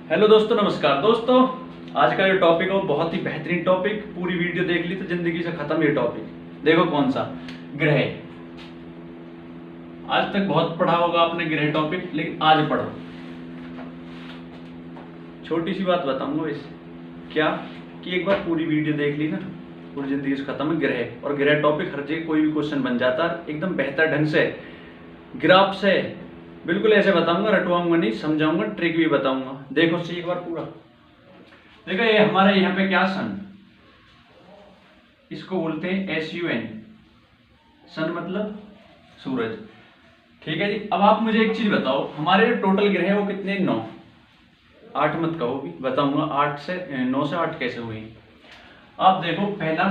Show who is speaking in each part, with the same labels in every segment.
Speaker 1: Hello दोस्तों, नमस्कार दोस्तों। आज का जो टॉपिक है वो बहुत ही बेहतरीन टॉपिक, पूरी वीडियो देख ली तो जिंदगी से खत्म ये टॉपिक। देखो कौन सा, ग्रह। आज तक बहुत पढ़ा होगा आपने ग्रह टॉपिक, लेकिन आज पढ़ो। छोटी सी बात बताऊंगा इससे क्या कि एक बार पूरी वीडियो देख ली ना, पूरी जिंदगी से खत्म है ग्रह। और ग्रह टॉपिक हर जगह कोई भी क्वेश्चन बन जाता है एकदम बेहतर ढंग से, ग्राफ से, बिल्कुल ऐसे बताऊंगा, रटवाऊंगा नहीं, समझाऊंगा, ट्रिक भी बताऊंगा। देखो सी एक बार पूरा। देखो ये हमारे यहाँ पे क्या, सन, इसको बोलते हैं SUN। सन मतलब सूरज। ठीक है जी। अब आप मुझे एक चीज बताओ, हमारे जो टोटल ग्रह है वो कितने? 9। 8 मत कहो भी, बताऊंगा 8 से 9 से 8 कैसे हुई। आप देखो, पहला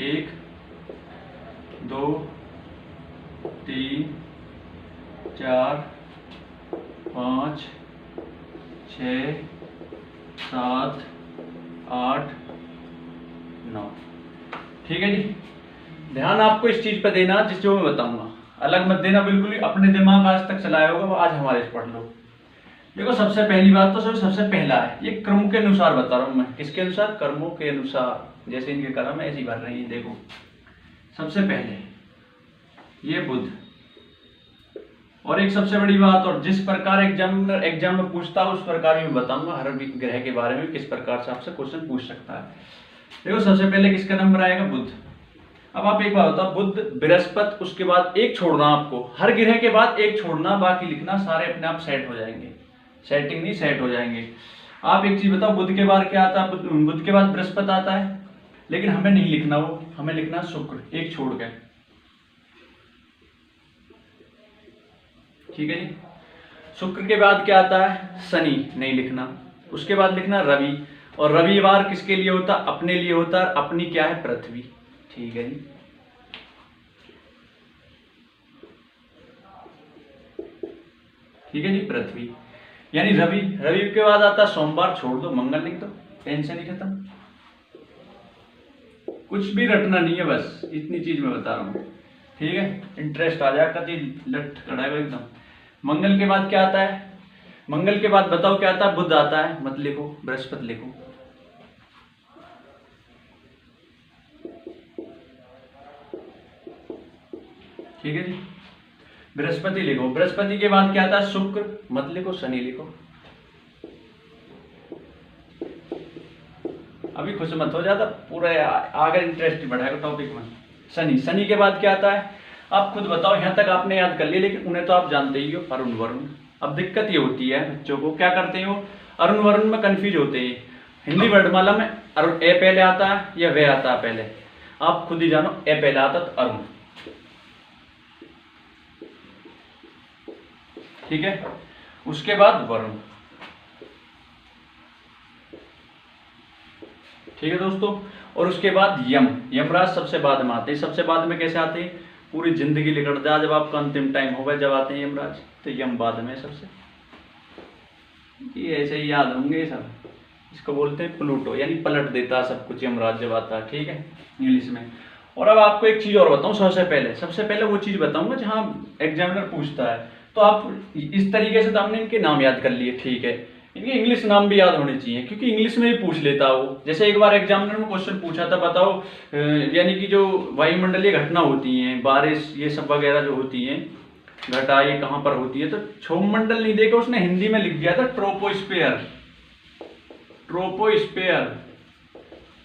Speaker 1: 1 2 3 4 5 6 7 8 9। ठीक है जी। ध्यान आपको इस चीज पर देना जिस जो मैं बताऊंगा, अलग मत देना बिल्कुल ही। अपने दिमाग आज तक चलाया होगा वो आज हमारे से पढ़ लो। देखो सबसे पहली बात तो सबसे पहला है, ये क्रम के अनुसार बता रहा हूं मैं। किसके अनुसार? कर्मों के अनुसार। जैसे इनके कर्म ऐसे ही भर रहे हैं। देखो सबसे पहले ये बुध। और एक सबसे बड़ी बात, और जिस प्रकार एग्जाम में पूछता है उस प्रकार मैं बताऊंगा हर ग्रह के बारे में, किस प्रकार से आपसे क्वेश्चन पूछ सकता है। देखो सबसे पहले किसका नंबर आएगा? बुध। अब आप एक बात बताओ, बुध, बृहस्पति, उसके बाद एक छोड़ना आपको, हर ग्रह के बाद एक छोड़ना, बाकी लिखना, सारे अपने आप सेट हो जाएंगे। सेटिंग नहीं, सेट हो जाएंगे। आप एक चीज बताओ, बुध के बाद क्या आता है? बुध के बाद बृहस्पति आता है, लेकिन हमें नहीं लिखना वो, हमें लिखना शुक्र, एक छोड़ के। ठीक है जी। शुक्र के बाद क्या आता है? शनि, नहीं लिखना। उसके बाद लिखना रवि, और रविवार किसके लिए होता? अपने लिए होता है। अपनी क्या है? पृथ्वी। ठीक है जी। ठीक है जी, पृथ्वी यानी रवि। रवि के बाद आता सोमवार, छोड़ दो, मंगल लिख दो, टेंशन ही खत्म। कुछ भी रटना नहीं है, बस इतनी चीज मैं बता रहा हूं। ठीक है, इंटरेस्ट आ जाएगा, लट खड़ाएगा एकदम। मंगल के बाद क्या आता है? मंगल के बाद बताओ क्या आता है? बुध आता है, मत लिखो, बृहस्पति लिखो। ठीक है जी, बृहस्पति लिखो। बृहस्पति के बाद क्या आता है? शुक्र, मत लिखो, शनि लिखो। अभी खुश मत हो जाता, पूरा आगे इंटरेस्ट बढ़ाएगा टॉपिक में। शनि। शनि के बाद क्या आता है? आप खुद बताओ, यहां तक आपने याद कर लिया, लेकिन उन्हें तो आप जानते ही हो, अरुण वरुण। अब दिक्कत ये होती है बच्चों को, क्या करते हो, अरुण वरुण में कंफ्यूज होते हैं। हिंदी वर्णमाला में अरुण ए पहले आता है या वे आता है पहले? आप खुद ही जानो, ए पहले आता तो अरुण। ठीक है, उसके बाद वरुण। ठीक है दोस्तों, और उसके बाद यम। यमराज सबसे बाद में आते हैं। सबसे बाद में कैसे आते हैं? पूरी जिंदगी लिखट जाए, जब आपका अंतिम टाइम होगा, जब आते हैं यमराज, तो यम बाद में सबसे। ये ऐसे ही याद होंगे ये सब। इसको बोलते हैं प्लूटो, यानी पलट देता है सब कुछ, यमराज जब आता है। ठीक है, इंग्लिश में। और अब आपको एक चीज और बताऊं, सबसे पहले वो चीज बताऊंगा जहां एग्जामिनर पूछता है, तो आप इस तरीके से, तो हमने इनके नाम याद कर लिए, ठीक है, इनके इंग्लिश नाम भी याद होने चाहिए, क्योंकि इंग्लिश में ही पूछ लेता वो। जैसे एक बार एग्जामिनर में क्वेश्चन पूछा था, बताओ यानी कि जो वायुमंडलीय घटना होती हैं, बारिश ये सब वगैरह जो होती हैं, घटा, ये कहाँ पर होती है, तो क्षोभमंडल नहीं देकर उसने हिंदी में लिख दिया था ट्रोपोस्फेयर। ट्रोपोस्फेयर।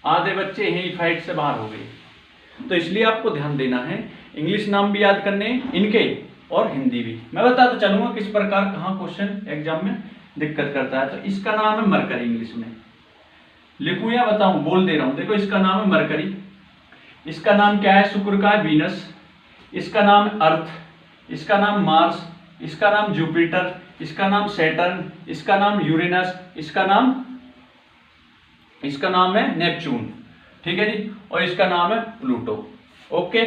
Speaker 1: आधे बच्चे यही फाइट से बाहर हो गए। तो इसलिए आपको ध्यान देना है, इंग्लिश नाम भी याद करने इनके, और हिंदी भी। मैं बताता चलूंगा किस प्रकार कहाँ क्वेश्चन एग्जाम में दिक्कत करता है। तो इसका नाम है मरकरी, इंग्लिश में लिखूं या बताऊं? बोल दे रहा हूं। देखो इसका नाम है मरकरी। इसका नाम क्या है? शुक्र का है वीनस। इसका नाम अर्थ। इसका नाम मार्स। इसका नाम जुपिटर। इसका नाम सैटर्न। इसका नाम यूरेनस। इसका नाम है नेपच्यून। ठीक है जी, और इसका नाम है प्लूटो। ओके,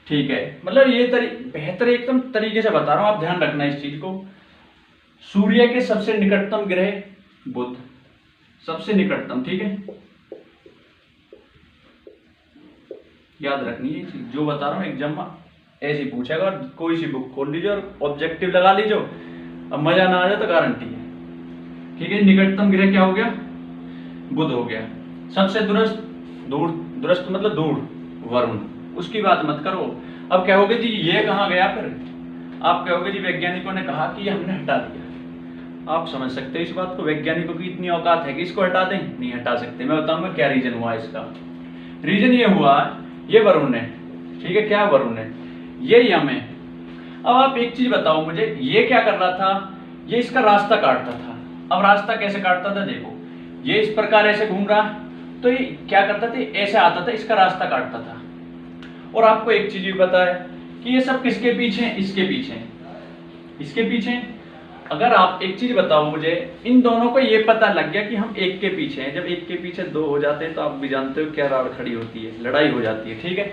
Speaker 1: ठीक है। मतलब ये बेहतर एकदम तरीके से बता रहा हूं, आप ध्यान रखना इस चीज को। सूर्य के सबसे निकटतम ग्रह बुध, सबसे निकटतम। ठीक है, याद रखनी है चीज, जो बता रहा हूं एग्जाम में ऐसे पूछेगा। कोई सी बुक खोल लीजिए और ऑब्जेक्टिव लगा लीजिए, अब मजा ना आ जाए तो गारंटी है। ठीक है, निकटतम ग्रह क्या हो गया, बुध हो गया। सबसे दूरस्थ, दूरस्थ मतलब दूर, वरुण, उसकी बात मत करो। अब कहोगे जी ये कहाँ गया, फिर आप कहोगे जी वैज्ञानिकों ने कहा कि हमने हटा दिया। आप समझ सकते हो इस बात को, वैज्ञानिकों की इतनी औकात है कि इसको हटा दें, नहीं हटा सकते। मैं बताऊंगा क्या रीजन हुआ इसका। रीजन ये हुआ, ये वरुण है, ठीक है, क्या वरुण है, ये यम है। अब आप एक चीज बताओ मुझे, ये क्या कर रहा था, ये इसका रास्ता काटता था। अब रास्ता कैसे काटता था, देखो ये इस प्रकार ऐसे घूम रहा, तो ये क्या करता था, ऐसे आता था, इसका रास्ता काटता था। और आपको एक चीज भी पता है कि ये सब किसके पीछे हैं, इसके पीछे हैं, इसके पीछे हैं। अगर आप एक चीज बताओ मुझे, इन दोनों को ये पता लग गया कि हम एक के पीछे हैं, जब एक के पीछे दो हो जाते हैं तो आप भी जानते हो क्या राड़ खड़ी होती है, लड़ाई हो जाती है, ठीक है,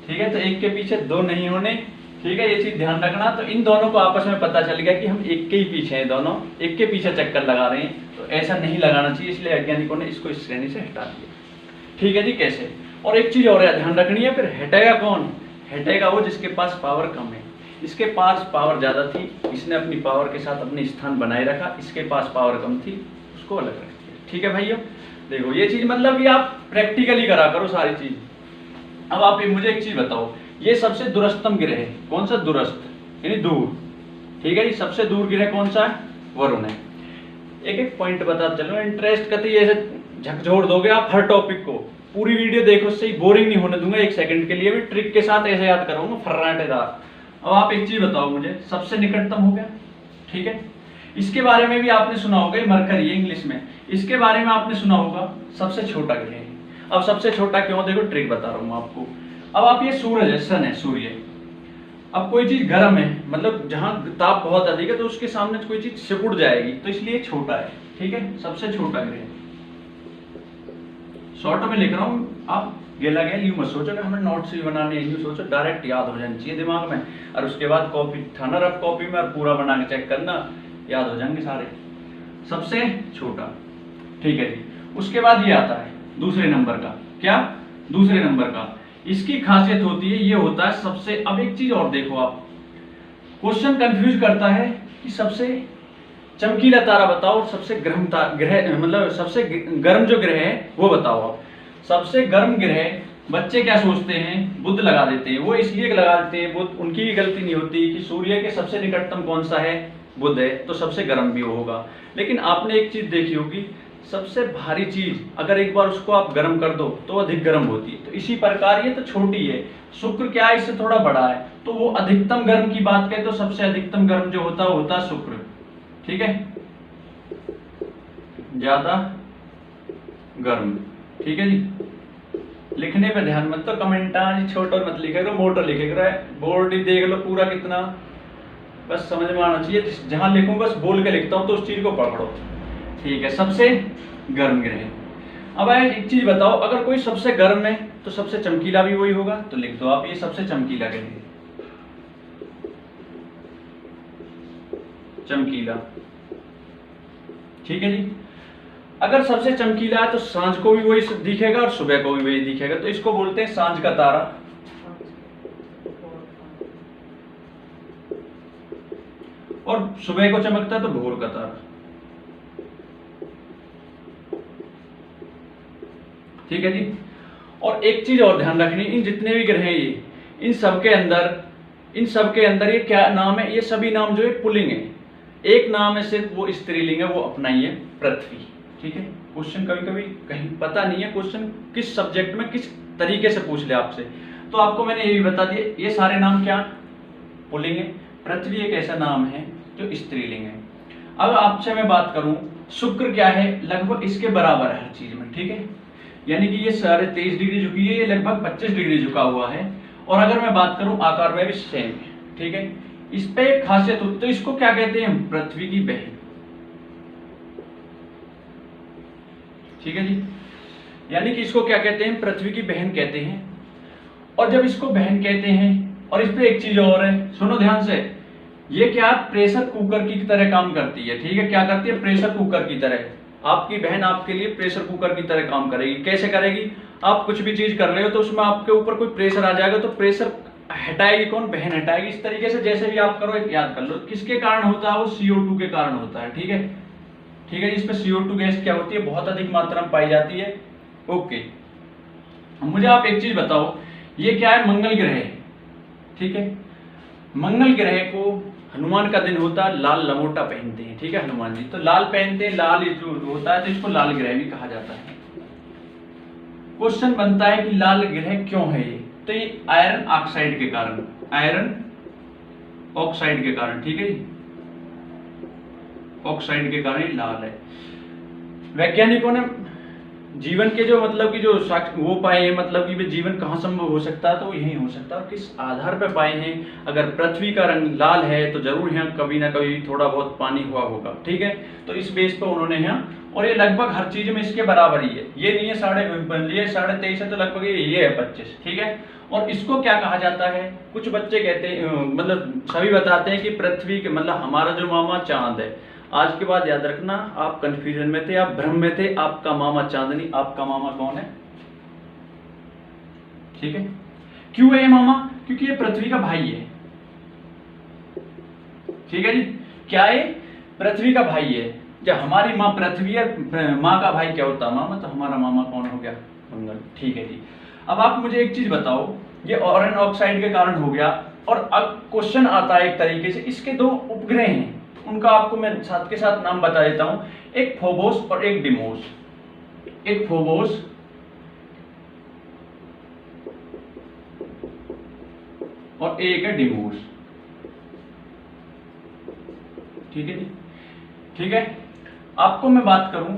Speaker 1: ठीक है। तो एक के पीछे दो नहीं होने, ठीक है, ये चीज ध्यान रखना। तो इन दोनों को आपस में पता चल गया कि हम एक के ही पीछे हैं, दोनों एक के पीछे चक्कर लगा रहे हैं, तो ऐसा नहीं लगाना चाहिए, इसलिए वैज्ञानिकों ने इसको इस श्रेणी से हटा दिया, ठीक है जी। कैसे, और एक चीज और ध्यान रखनी है, फिर हटेगा कौन, हटेगा वो जिसके पास पावर कम है। इसके पास पावर ज्यादा थी, इसने अपनी पावर के साथ अपनी स्थान बनाए रखा, इसके पास पावर कम थी, उसको अलग रख दिया, ठीक है भाइयों। देखो ये चीज मतलब कि आप प्रैक्टिकली करा करो सारी चीज। अब आप मुझे एक चीज बताओ, ये सबसे दूरस्थतम ग्रह है, कौन सा, दूरस्थ यानी दूर, ठीक है जी। सबसे दूर ग्रह कौन सा है, वरुण है। एक एक पॉइंट बता चलो, इंटरेस्ट करते ऐसे झकझोर दोगे आप हर टॉपिक को, पूरी वीडियो देखो, सही बोरिंग नहीं होने दूंगा, एक सेकंड के लिए भी ट्रिक के साथ ऐसे याद करूंगा फर्राटेदार। अब आप एक चीज बताओ मुझे, सबसे निकटतम हो गया, ठीक है। इसके बारे में भी आपने सुना होगा, मरकरी है इंग्लिश में, इसके बारे में आपने सुना होगा, सबसे छोटा ग्रह है। अब सबसे छोटा क्यों, देखो ट्रिक बता रहा हूं आपको। अब आप ये सूरज है, सन है, सूर्य। अब कोई चीज गर्म है, मतलब जहां ताप बहुत अधिक है, तो उसके सामने कोई चीज सिकुड़ जाएगी, तो इसलिए छोटा है, ठीक है, सबसे छोटा ग्रह। शॉर्ट में लिख रहा हूं, आप गेला गया यूं मत सोचो कि हमें नोट्स भी बनाने हैं, यूं सोचो डायरेक्ट याद हो जाना चाहिए दिमाग में, और उसके बाद कॉपी थाना रफ कॉपी में और पूरा बना के चेक करना, याद हो जाएंगे सारे। सबसे छोटा, ठीक है जी। उसके बाद ये आता है दूसरे नंबर का, क्या, दूसरे नंबर का, इसकी खासियत होती है, ये होता है सबसे। अब एक चीज और देखो आप, क्वेश्चन कंफ्यूज करता है कि सबसे चमकीला तारा बताओ, सबसे गर्म ग्रह, मतलब सबसे गर्म जो ग्रह है वो बताओ आप। सबसे गर्म ग्रह, बच्चे क्या सोचते हैं, बुध लगा देते हैं, वो इसलिए लगा देते हैं बुध, उनकी भी गलती नहीं होती कि सूर्य के सबसे निकटतम कौन सा है, बुध है, तो सबसे गर्म भी होगा। लेकिन आपने एक चीज देखी होगी, सबसे भारी चीज अगर एक बार उसको आप गर्म कर दो तो अधिक गर्म होती है, तो इसी प्रकार ये तो छोटी है, शुक्र क्या है, इससे थोड़ा बड़ा है, तो वो अधिकतम गर्म की बात करें तो सबसे अधिकतम गर्म जो होता है वो होता है शुक्र, ठीक है, ज्यादा गर्म, ठीक है जी। लिखने पे ध्यान मत, तो कमेंटा छोटा मत लिखे करो, मोटा लिखे करो, बोर्ड ही देख लो पूरा कितना, बस समझ में आना चाहिए, जहां लिखूं बस बोल के लिखता हूं, तो उस चीज को पकड़ो, ठीक है। सबसे गर्म ग्रह। अब एक चीज बताओ, अगर कोई सबसे गर्म है तो सबसे चमकीला भी वही होगा, तो लिख दो आप ये सबसे चमकीला ग्रह है, चमकीला, ठीक है जी। अगर सबसे चमकीला है तो सांझ को भी वही दिखेगा और सुबह को भी वही दिखेगा, तो इसको बोलते हैं सांझ का तारा, और सुबह को चमकता है तो भोर का तारा, ठीक है जी। और एक चीज और ध्यान रखनी, इन जितने भी ग्रह हैं ये, इन सबके अंदर ये क्या नाम है, ये सभी नाम जो है पुल्लिंग है, एक नाम है सिर्फ वो स्त्रीलिंग है, वो अपना ही है, पृथ्वी, ठीक है। क्वेश्चन कभी कभी कहीं पता नहीं है क्वेश्चन किस सब्जेक्ट में किस तरीके से पूछ ले आपसे, तो आपको मैंने ये भी बता दिया, ये सारे नाम क्या पुल्लिंग है, पृथ्वी एक ऐसा नाम है जो स्त्रीलिंग है। अब आपसे मैं बात करूं, शुक्र क्या है, लगभग इसके बराबर है हर चीज में, ठीक है, यानी कि ये 23.5 डिग्री झुकी है, ये लगभग 25 डिग्री झुका हुआ है, और अगर मैं बात करूं आकार में भी सेम है, ठीक है। इस पे एक खासियत होती है, तो इसको क्या कहते हैं, पृथ्वी की बहन, ठीक है जी, यानी कि इसको क्या कहते हैं, पृथ्वी की बहन कहते हैं। और जब इसको बहन कहते हैं, और इस पे एक चीज और है, सुनो ध्यान से, ये क्या प्रेशर कुकर की तरह काम करती है, ठीक है, क्या करती है, प्रेशर कुकर की तरह, आपकी बहन आपके लिए प्रेशर कुकर की तरह काम करेगी। कैसे करेगी, आप कुछ भी चीज कर रहे हो तो उसमें आपके ऊपर कोई प्रेशर आ जाएगा, तो प्रेशर हटाएगी कौन, बहन हटाएगी। इस तरीके से जैसे भी आप करो, याद कर लो किसके कारण होता है, वो CO2 के कारण होता है, ठीक है। ठीक है, इसमें CO2 गैस क्या होती है, बहुत अधिक मात्रा में पाई जाती है। ओके, मुझे आप एक चीज बताओ, ये क्या है, मंगल ग्रह है, ठीक है। मंगल ग्रह को हनुमान का दिन होता है, लाल लंगोटा पहनते हैं, ठीक है, हनुमान जी तो लाल पहनते हैं, लाल जो होता है तो इसको लाल ग्रह भी कहा जाता है। क्वेश्चन बनता है कि लाल ग्रह क्यों है ये, तो ये आयरन ऑक्साइड के कारण, आयरन ऑक्साइड के कारण, ठीक है जी, ऑक्साइड के कारण लाल है। वैज्ञानिकों ने जीवन के जो मतलब कि जो वो पाए हैं, मतलब कि जीवन कहाँ संभव हो सकता है, तो वो यही हो सकता है। और किस आधार पर पाए हैं, अगर पृथ्वी का रंग लाल है तो जरूर यहाँ कभी ना कभी थोड़ा बहुत पानी हुआ होगा, ठीक है। तो इस बेस पर उन्होंने यहाँ, और ये लगभग हर चीज में इसके बराबर ही है, ये नहीं है 23.5 है, तो लगभग ये है 25, ठीक है। और इसको क्या कहा जाता है, कुछ बच्चे कहते हैं, मतलब सभी बताते हैं कि पृथ्वी के मतलब हमारा जो मामा चांद है। आज के बाद याद रखना, आप कंफ्यूजन में थे, आप भ्रम में थे, आपका मामा चांदनी, आपका मामा कौन है, ठीक है। क्यों है ये मामा, क्योंकि ये पृथ्वी का भाई है, ठीक है जी। क्या है, पृथ्वी का भाई है। जब हमारी माँ पृथ्वी है, माँ का भाई क्या होता है, मामा, तो हमारा मामा कौन हो गया, मंगल, ठीक है जी। अब आप मुझे एक चीज बताओ, ये आयरन ऑक्साइड के कारण हो गया, और अब क्वेश्चन आता है एक तरीके से, इसके दो उपग्रह हैं, उनका आपको मैं साथ के साथ नाम बता देता हूं, एक फोबोस और एक डिमोस, एक फोबोस और एक है डिमोस, ठीक है जी, ठीक है। आपको मैं बात करूं,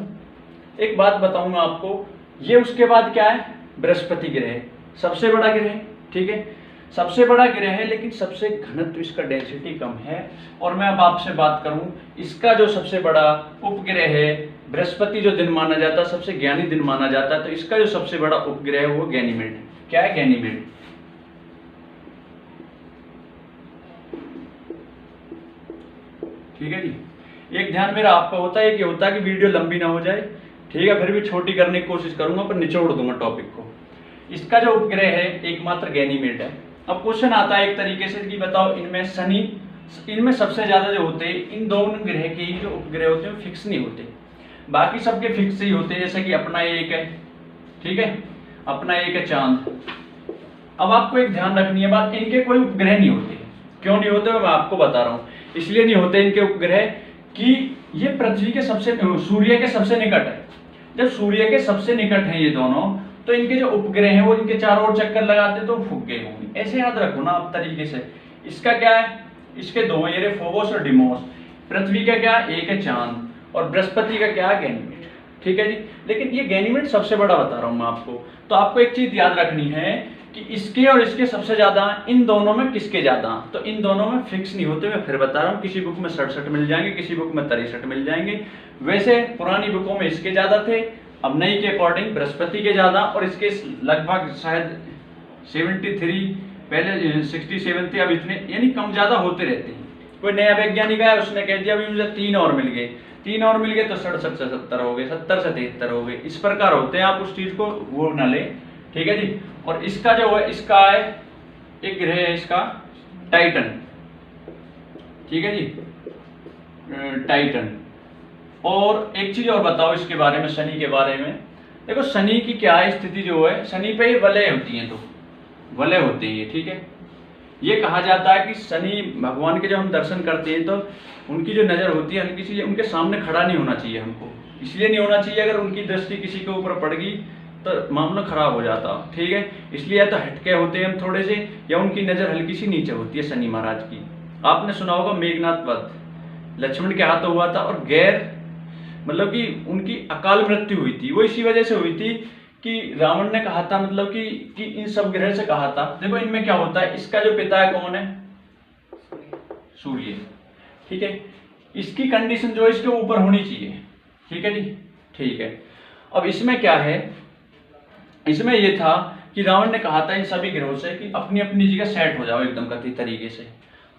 Speaker 1: एक बात बताऊंगा आपको, ये उसके बाद क्या है, बृहस्पति ग्रह, सबसे बड़ा ग्रह, ठीक है, सबसे बड़ा ग्रह है, लेकिन सबसे घनत्व इसका डेंसिटी कम है। और मैं अब आपसे बात करूं, इसका जो सबसे बड़ा उपग्रह है, बृहस्पति जो दिन माना जाता है, सबसे ज्ञानी दिन माना जाता है, तो इसका जो सबसे बड़ा उपग्रह है वो गैनीमेड, क्या है, गैनीमेड, ठीक है जी। एक ध्यान मेरा आपका होता है कि होता है कि वीडियो लंबी ना हो जाए, ठीक है, फिर भी छोटी करने की कोशिश करूंगा, पर निचोड़ दूंगा टॉपिक को। इसका जो उपग्रह है एकमात्र गैनीमेड है। अब क्वेश्चन आता है एक तरीके से कि बताओ, इनमें शनि, इनमें सबसे ज्यादा जो होते हैं, इन दोनों ग्रह के ही जो उपग्रह होते हैं फिक्स नहीं होते, बाकी सबके फिक्स ही होते हैं, जैसे कि अपना एक है, ठीक है, अपना एक है चांद। अब आपको एक ध्यान रखनी है बात, इनके कोई उपग्रह नहीं होते, क्यों नहीं होते मैं आपको बता रहा हूँ। इसलिए नहीं होते इनके उपग्रह कि ये पृथ्वी के सबसे, सूर्य के सबसे निकट है। जब सूर्य के सबसे निकट है ये दोनों, तो इनके जो उपग्रह हैं वो इनके चारों ओर चक्कर लगाते तो फूक गए होंगे, ऐसे याद रखो ना आप तरीके से। इसका क्या है, इसके दो हैं, ये फोबोस और डिमोस। पृथ्वी का क्या, एक है चांद, और बृहस्पति का क्या है, गैनीमेड, ठीक है जी। लेकिन ये गैनीमेड सबसे बड़ा बता रहा हूं मैं आपको। तो आपको एक चीज याद रखनी है कि इसके और इसके सबसे ज्यादा, इन दोनों में किसके ज्यादा, तो इन दोनों में फिक्स नहीं होते। मैं फिर बता रहा हूँ, किसी बुक में 67 मिल जाएंगे, किसी बुक में 63 मिल जाएंगे। वैसे पुरानी बुकों में इसके ज्यादा थे, अब नई के अकॉर्डिंग बृहस्पति के ज्यादा, और इसके लगभग शायद 73, पहले 67 थे, अब इतने, यानी कम ज्यादा होते रहते हैं। कोई नया वैज्ञानिक आया, उसने कह दिया अभी मुझे 3 और मिल गए, 3 और मिल गए तो 67 से 70 हो गए, 70 से 73 हो गए, इस प्रकार होते हैं। आप उस चीज को वो ना ले, ठीक है जी। और इसका जो है, इसका है एक ग्रह है इसका टाइटन, ठीक है जी, टाइटन। और एक चीज और बताओ इसके बारे में, शनि के बारे में। देखो शनि की क्या है स्थिति, जो है शनि पे वलय होती है, तो वलय होते हैं, ठीक है। ये कहा जाता है कि शनि भगवान के जब हम दर्शन करते हैं तो उनकी जो नजर होती है हल्की सी, उनके सामने खड़ा नहीं होना चाहिए हमको, इसलिए नहीं होना चाहिए, अगर उनकी दृष्टि किसी के ऊपर पड़ गई तो मामला खराब हो जाता, ठीक है। इसलिए या तो हटके होते हैं हम थोड़े से, या उनकी नजर हल्की सी नीचे होती है शनि महाराज की। आपने सुना होगा मेघनाथ वध लक्ष्मण के हाथों हुआ था, और गैर मतलब कि उनकी अकाल मृत्यु हुई थी, वो इसी वजह से हुई थी कि रावण ने कहा था, मतलब कि इन सब ग्रह से कहा था। देखो इनमें क्या होता है, इसका जो पिता है कौन है, सूर्य, ठीक है। इसकी कंडीशन जो है इसके ऊपर होनी चाहिए, ठीक है जी, ठीक है। अब इसमें क्या है, इसमें यह था कि रावण ने कहा था इन सभी ग्रहों से कि अपनी अपनी जगह सेट हो जाओ एकदम कथित तरीके से।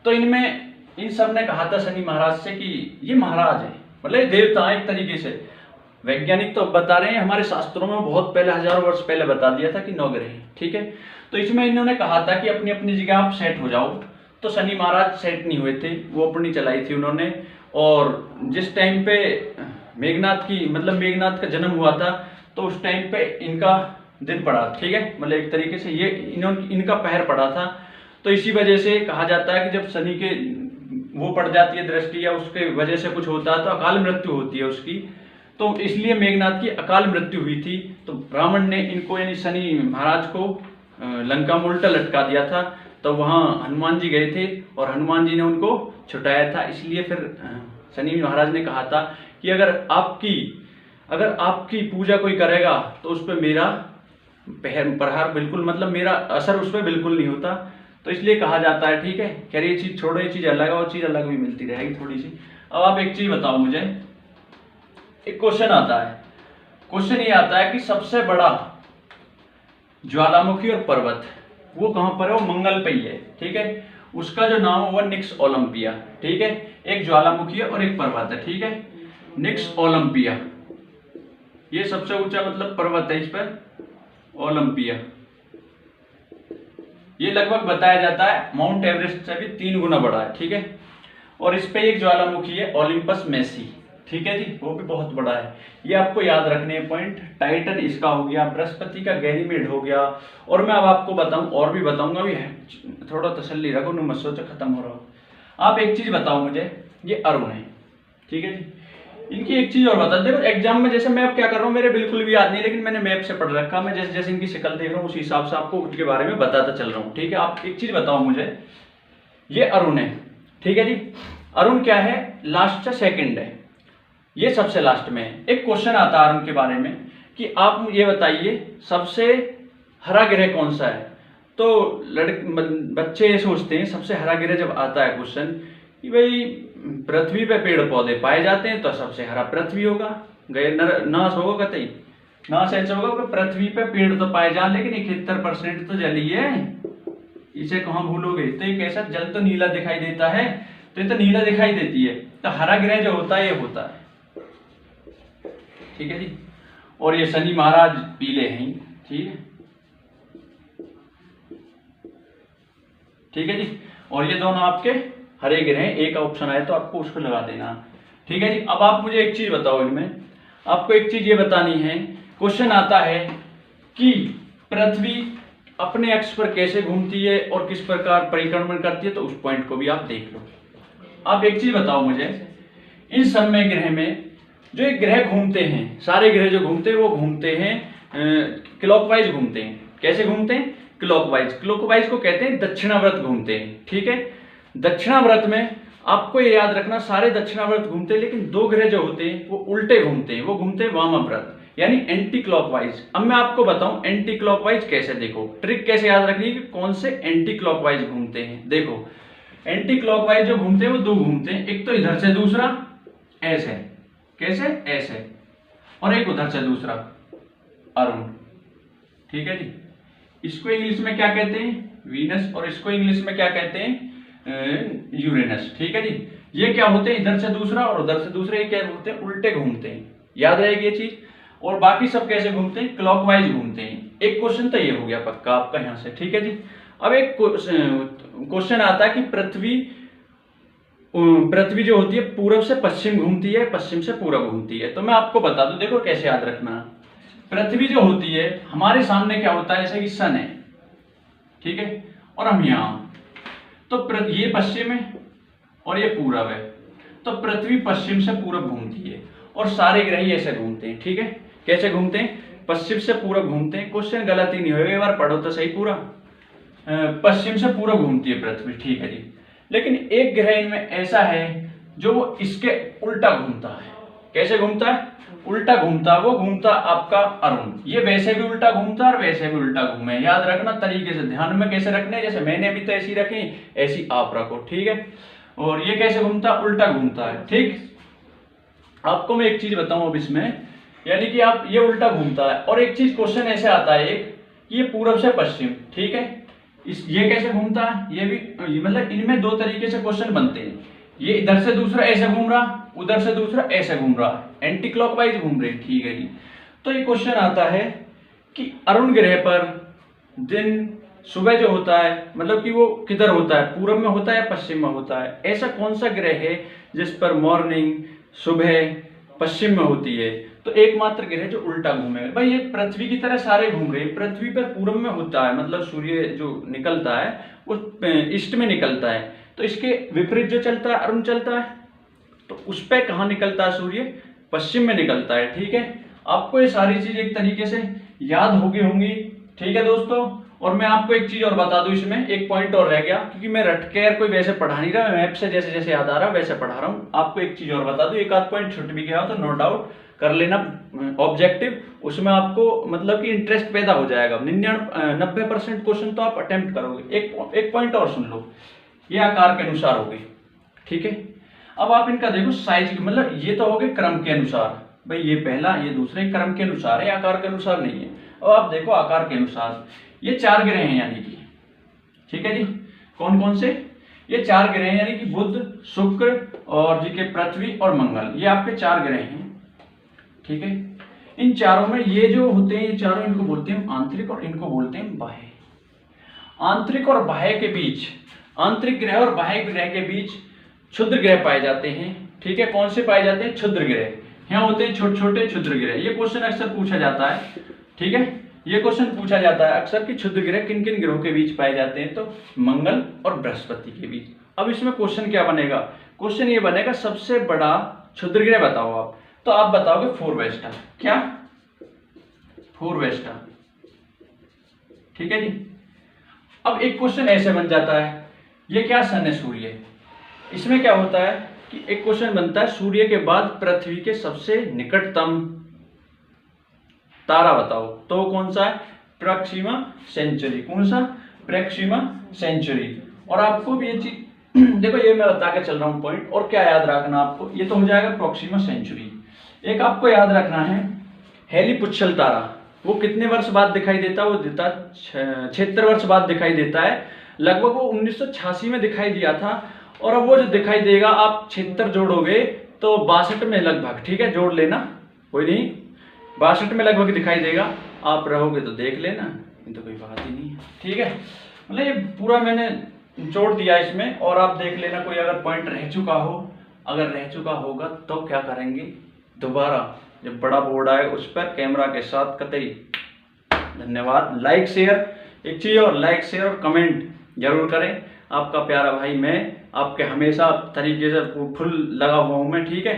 Speaker 1: तो इनमें इन सब ने कहा था शनि महाराज से कि ये महाराज है, मतलब देवता एक तरीके से। वैज्ञानिक तो बता रहे हैं, हमारे शास्त्रों में बहुत पहले, हजारों वर्ष पहले बता दिया था कि 9 ग्रह हैं, ठीक है। तो इसमें इन्होंने कहा था कि अपनी अपनी जगह आप सेट हो जाओ। तो शनि महाराज सेट नहीं हुए थे, वो अपनी चलाई थी उन्होंने। और जिस टाइम पे मेघनाथ की मतलब मेघनाथ का जन्म हुआ था तो उस टाइम पे इनका दिन पड़ा, ठीक है, मतलब एक तरीके से ये इनका पहर पड़ा था। तो इसी वजह से कहा जाता है कि जब शनि के वो पड़ जाती है दृष्टि या उसके वजह से कुछ होता है तो अकाल मृत्यु होती है उसकी, तो इसलिए मेघनाथ की अकाल मृत्यु हुई थी। तो रावण ने इनको यानी शनि महाराज को लंका में उल्टा लटका दिया था। तो वहां हनुमान जी गए थे और हनुमान जी ने उनको छुटाया था। इसलिए फिर शनि महाराज ने कहा था कि अगर आपकी पूजा कोई करेगा तो उस पर मेरा प्रहार बिल्कुल मतलब मेरा असर उस पर बिल्कुल नहीं होता। तो इसलिए कहा जाता है, ठीक है। खैर ये चीज छोड़ो, ये चीज अलग है और चीज अलग भी मिलती रहेगी थोड़ी सी। अब आप एक चीज बताओ मुझे, एक क्वेश्चन आता है, क्वेश्चन ये आता है कि सबसे बड़ा ज्वालामुखी और पर्वत वो कहां पर है? वो मंगल पे ही है, ठीक है। उसका जो नाम हुआ निक्स ओलंपिया, ठीक है। एक ज्वालामुखी है और एक पर्वत है, ठीक है। निक्स ओलंपिया ये सबसे ऊंचा मतलब पर्वत है, इस पर ओलंपिया। ये लगभग बताया जाता है माउंट एवरेस्ट से भी 3 गुना बड़ा है, ठीक है। और इस पे एक ज्वालामुखी है ओलिम्पस मेसी, ठीक है जी, वो भी बहुत बड़ा है। ये आपको याद रखने पॉइंट। टाइटन इसका हो गया, बृहस्पति का गैनीमेड हो गया। और मैं अब आपको बताऊं और भी बताऊंगा, अभी थोड़ा तसल्ली रखो, मत सोचो खत्म हो रहा हो। आप एक चीज बताओ मुझे, ये अरुण है, ठीक है जी। इनकी एक चीज और बता, देखो एग्जाम में जैसे मैं अब क्या कर रहा हूँ मेरे बिल्कुल भी याद नहीं, लेकिन मैंने मैप से पढ़ रखा, मैं जैसे जैसे इनकी शक्ल देख रहा हूँ उसी हिसाब से आपको उनके बारे में बताता चल रहा हूँ, ठीक है। आप एक चीज बताओ मुझे, ये अरुण है, ठीक है जी। अरुण क्या है? लास्ट से सेकंड है, ये सबसे लास्ट में है। एक क्वेश्चन आता है अरुण के बारे में कि आप ये बताइए सबसे हरा ग्रह कौन सा है। तो बच्चे ये सोचते हैं सबसे हरा ग्रह जब आता है क्वेश्चन कि भाई पृथ्वी पे पेड़ पौधे पाए जाते हैं तो सबसे हरा पृथ्वी होगा, नाश होगा कतई, नाश ऐसा होगा कि पृथ्वी पे पेड़ तो पाए जाए लेकिन 71% तो जल ही है, इसे कहाँ भूलोगे। तो ये कैसा जल तो नीला दिखाई देता है, तो ये तो नीला दिखाई देती है, तो हरा ग्रह जो होता है ये होता है, ठीक है जी। और ये शनि महाराज पीले हैं, ठीक है, ठीक है जी। और ये दोनों आपके हरे ग्रह हैं, एक ऑप्शन आए तो आपको उसको लगा देना, ठीक है जी। अब आप मुझे एक चीज बताओ, इनमें आपको एक चीज ये बतानी है, क्वेश्चन आता है कि पृथ्वी अपने अक्ष पर कैसे घूमती है और किस प्रकार परिक्रमण करती है, तो उस पॉइंट को भी आप देख लो। आप एक चीज बताओ मुझे, इन सब में ग्रह में जो एक ग्रह घूमते हैं, सारे ग्रह जो घूमते हैं वो घूमते हैं क्लॉकवाइज घूमते हैं। कैसे घूमते हैं? क्लॉकवाइज। क्लॉकवाइज को कहते हैं दक्षिणावर्त घूमते हैं, ठीक है। दक्षिणावर्त में आपको ये याद रखना सारे दक्षिणावर्त घूमते हैं, लेकिन 2 ग्रह जो होते हैं वो उल्टे घूमते हैं, वो घूमते हैं वामाव्रत यानी एंटी क्लॉकवाइज। अब मैं आपको बताऊं एंटी क्लॉकवाइज कैसे, देखो ट्रिक कैसे याद रखनी है कि कौन से एंटी क्लॉकवाइज घूमते हैं। देखो एंटी क्लॉकवाइज जो घूमते हैं वो 2 घूमते हैं, एक तो इधर से दूसरा ऐसे, कैसे ऐसे, और एक उधर से दूसरा अरुण, ठीक है जी। इसको इंग्लिश में क्या कहते हैं? वीनस, और इसको इंग्लिश में क्या कहते हैं? यूरेनस, ठीक है जी। ये क्या होते हैं? इधर से दूसरा और उधर से दूसरा, ये क्या होते हैं? उल्टे घूमते हैं, याद रहेगी ये चीज। और बाकी सब कैसे घूमते हैं? क्लॉकवाइज घूमते हैं। एक क्वेश्चन तो ये हो गया पक्का आपका यहाँ से, ठीक है जी। अब एक क्वेश्चन आता है कि पृथ्वी जो होती है पूर्व से पश्चिम घूमती है, पश्चिम से पूर्व घूमती है। तो मैं आपको बता दूं, देखो कैसे याद रखना। पृथ्वी जो होती है हमारे सामने क्या होता है, जैसे कि सन है, ठीक है, और हम यहाँ, तो ये पश्चिम है और ये पूरब है, तो पृथ्वी पश्चिम से पूरब घूमती है और सारे ग्रह ऐसे घूमते हैं, ठीक है। कैसे घूमते हैं? पश्चिम से पूरब घूमते हैं। क्वेश्चन गलत ही नहीं होगा, एक बार पढ़ो तो सही पूरा। पश्चिम से पूरब घूमती है पृथ्वी, ठीक है जी। लेकिन एक ग्रह इनमें ऐसा है जो वो इसके उल्टा घूमता है। कैसे घूमता है? उल्टा घूमता, वो घूमता आपका अरुण। ये वैसे भी उल्टा घूमता और वैसे भी उल्टा घूमे, याद रखना तरीके से, ध्यान में कैसे रखने, जैसे मैंने भी तो ऐसी रखी ऐसी आप रखो, ठीक है। और ये कैसे घूमता? उल्टा घूमता है, ठीक। आपको मैं एक चीज बताऊं अब इसमें, यानी कि आप ये उल्टा घूमता है। और एक चीज क्वेश्चन ऐसे आता है एक, ये पूरब से पश्चिम, ठीक है, ये कैसे घूमता है? ये भी मतलब इनमें 2 तरीके से क्वेश्चन बनते हैं। ये इधर से दूसरा ऐसे घूम रहा, उधर से दूसरा ऐसे घूम रहा, एंटी क्लॉकवाइज घूम रहे, ठीक है जी। तो ये क्वेश्चन आता है कि अरुण ग्रह पर दिन सुबह जो होता है, मतलब कि वो किधर होता है, पूरब में होता है, पश्चिम में होता है। ऐसा कौन सा ग्रह है जिस पर मॉर्निंग, सुबह, पश्चिम में होती है, तो एकमात्र ग्रह जो उल्टा घूमेगा। भाई ये पृथ्वी की तरह सारे घूम रहे हैं, पृथ्वी पर पूरब में होता है, मतलब सूर्य जो निकलता है वो ईस्ट में निकलता है, तो इसके विपरीत जो चलता है अरुण चलता है, तो उस पर कहाँ निकलता है सूर्य, पश्चिम में निकलता है। ठीक है, आपको ये सारी चीज एक तरीके से याद होगी होंगी। ठीक है दोस्तों, और मैं आपको एक चीज और बता दूं, इसमें एक पॉइंट और रह गया, क्योंकि मैं रट के कोई वैसे पढ़ा नहीं रहा, मैप से जैसे जैसे याद आ रहा है वैसे पढ़ा रहा हूँ। आपको एक चीज और बता दूं, एक आध पॉइंट छूट भी गया हो तो नो डाउट कर लेना ऑब्जेक्टिव, उसमें आपको मतलब कि इंटरेस्ट पैदा हो जाएगा। 90% क्वेश्चन तो आप अटेम्प्ट करोगे। एक पॉइंट और सुन लो, ये आकार के अनुसार हो गई। ठीक है, अब आप इनका देखो साइज, मतलब ये तो हो गए क्रम के अनुसार, भाई ये पहला ये दूसरा क्रम के अनुसार है, आकार के अनुसार नहीं है। अब आप देखो आकार के अनुसार, ये 4 ग्रह हैं यानी कि, ठीक है जी, कौन कौन से, ये 4 ग्रह हैं यानी कि बुध, शुक्र और जी के पृथ्वी और मंगल, ये आपके 4 ग्रह हैं। ठीक है, इन चारों में ये जो होते हैं, ये चारों इनको बोलते हैं आंतरिक और इनको बोलते हैं बाह्य। आंतरिक और बाह्य के बीच, आंतरिक ग्रह और बाह्य ग्रह के बीच क्षुद्र ग्रह पाए जाते हैं। ठीक है, कौन से पाए जाते हैं, क्षुद्र ग्रह, यहाँ होते हैं छोटे छोटे क्षुद्र ग्रह। ये क्वेश्चन अक्सर पूछा जाता है। ठीक है, ये क्वेश्चन पूछा जाता है अक्सर कि क्षुद्र ग्रह किन किन ग्रहों के बीच पाए जाते हैं, तो मंगल और बृहस्पति के बीच। अब इसमें क्वेश्चन क्या बनेगा, क्वेश्चन ये बनेगा सबसे बड़ा क्षुद्र ग्रह बताओ आप, तो आप बताओगे फोरवेस्टा। क्या, फोरवेस्टा। ठीक है जी, अब एक क्वेश्चन ऐसे बन जाता है, ये क्या सन है, सूर्य। इसमें क्या होता है कि एक क्वेश्चन बनता है, सूर्य के बाद पृथ्वी के सबसे निकटतम तारा बताओ, तो कौन सा है, प्रॉक्सिमा सेंचुरी। कौन सा, प्रॉक्सिमा सेंचुरी। और आपको भी ये चीज देखो, ये मैं बता के चल रहा हूं पॉइंट, और क्या याद रखना आपको, ये तो हो जाएगा प्रॉक्सिमा सेंचुरी। एक आपको याद रखना है हेली पुच्छल तारा, वो कितने वर्ष बाद दिखाई देता है, वो देता 76 वर्ष बाद दिखाई देता है। लगभग वो 1986 में दिखाई दिया था, और अब वो जो दिखाई देगा, आप 76 जोड़ोगे तो 62 में लगभग, ठीक है जोड़ लेना, कोई नहीं, 62 में लगभग दिखाई देगा। आप रहोगे तो देख लेना, ये तो कोई बात ही नहीं है। ठीक है, मतलब ये पूरा मैंने जोड़ दिया इसमें, और आप देख लेना कोई अगर पॉइंट रह चुका हो, अगर रह चुका होगा तो क्या करेंगे, दोबारा जब बड़ा बोर्ड आए उस पर कैमरा के साथ कतई। धन्यवाद, लाइक शेयर, एक चीज और, लाइक शेयर और कमेंट जरूर करें। आपका प्यारा भाई मैं आपके हमेशा तरीके से फुल लगा हुआ हूँ मैं। ठीक है,